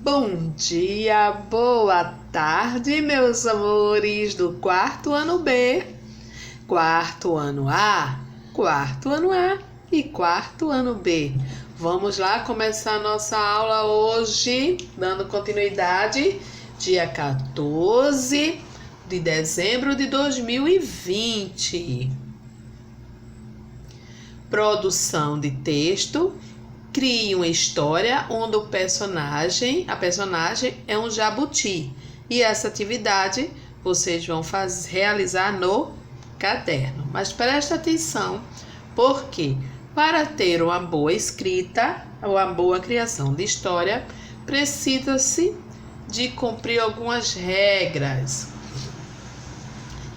Bom dia, boa tarde, meus amores do quarto ano B, quarto ano A e quarto ano B. Vamos lá começar a nossa aula hoje, dando continuidade, dia 14 de dezembro de 2020. Produção de texto. Crie uma história onde a personagem é um jabuti. E essa atividade vocês vão realizar no caderno. Mas preste atenção, porque para ter uma boa escrita, uma boa criação de história, precisa-se de cumprir algumas regras.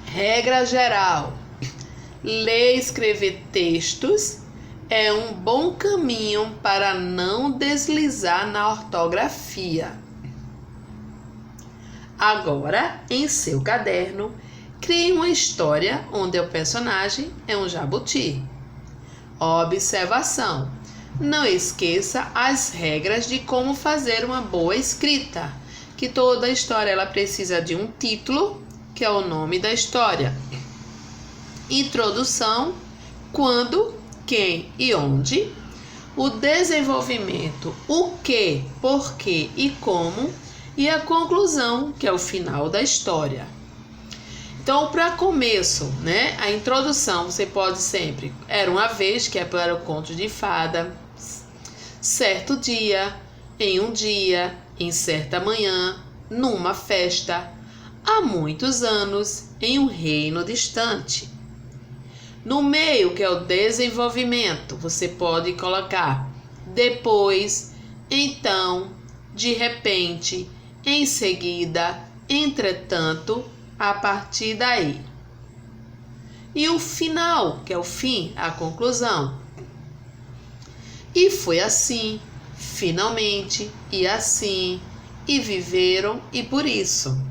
Regra geral: ler e escrever textos é um bom caminho para não deslizar na ortografia. Agora, em seu caderno, crie uma história onde o personagem é um jabuti. Observação: não esqueça as regras de como fazer uma boa escrita, que toda história ela precisa de um título, que é o nome da história. Introdução: quando, quem e onde. O desenvolvimento: o que, porquê e como. E a conclusão, que é o final da história. Então, para começo, a introdução, você pode sempre: era uma vez, que é para o conto de fada. Certo dia, em um dia, em certa manhã, numa festa, há muitos anos, em um reino distante. No meio, que é o desenvolvimento, você pode colocar depois, então, de repente, em seguida, entretanto, a partir daí. E o final, que é o fim, a conclusão. E foi assim, finalmente, e assim, e viveram, e por isso.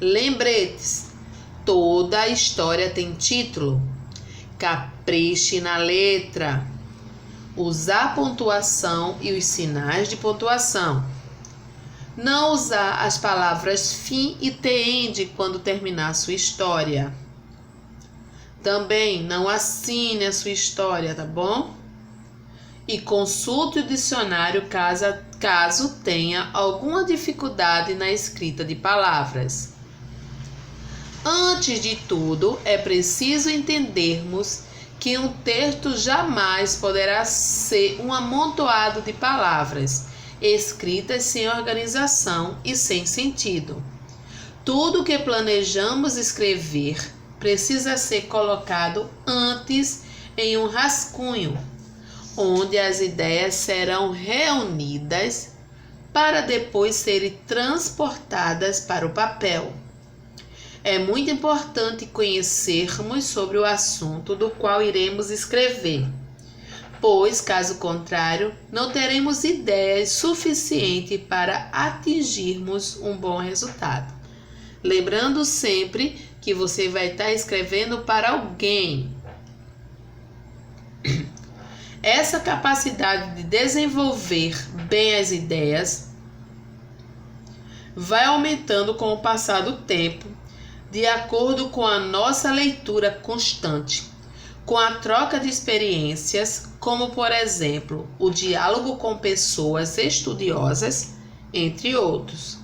Lembretes: toda a história tem título. Capriche na letra. Usar pontuação e os sinais de pontuação. Não usar as palavras fim e te-ende quando terminar sua história. Também não assine a sua história, tá bom? E consulte o dicionário caso tenha alguma dificuldade na escrita de palavras. Antes de tudo, é preciso entendermos que um texto jamais poderá ser um amontoado de palavras, escritas sem organização e sem sentido. Tudo que planejamos escrever precisa ser colocado antes em um rascunho, onde as ideias serão reunidas para depois serem transportadas para o papel. É muito importante conhecermos sobre o assunto do qual iremos escrever, pois, caso contrário, não teremos ideias suficientes para atingirmos um bom resultado. Lembrando sempre que você vai estar escrevendo para alguém. Essa capacidade de desenvolver bem as ideias vai aumentando com o passar do tempo, de acordo com a nossa leitura constante, com a troca de experiências, como, por exemplo, o diálogo com pessoas estudiosas, entre outros.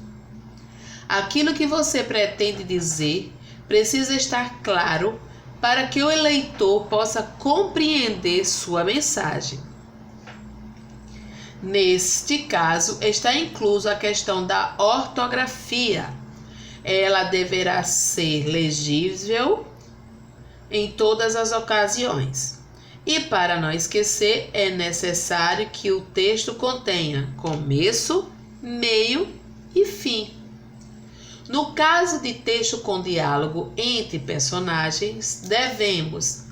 Aquilo que você pretende dizer precisa estar claro para que o leitor possa compreender sua mensagem. Neste caso, está incluso a questão da ortografia. Ela deverá ser legível em todas as ocasiões. E para não esquecer, é necessário que o texto contenha começo, meio e fim. No caso de texto com diálogo entre personagens, devemos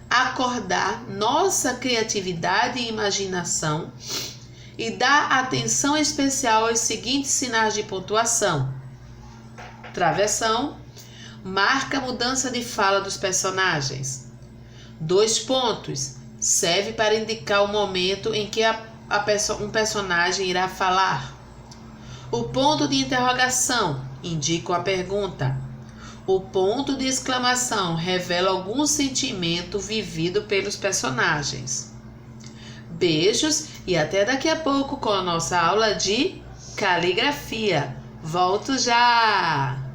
acordar nossa criatividade e imaginação e dar atenção especial aos seguintes sinais de pontuação. Travessão: marca a mudança de fala dos personagens. 2 pontos: serve para indicar o momento em que a um personagem irá falar. O ponto de interrogação indica a pergunta. O ponto de exclamação revela algum sentimento vivido pelos personagens. Beijos e até daqui a pouco com a nossa aula de caligrafia. Volto já!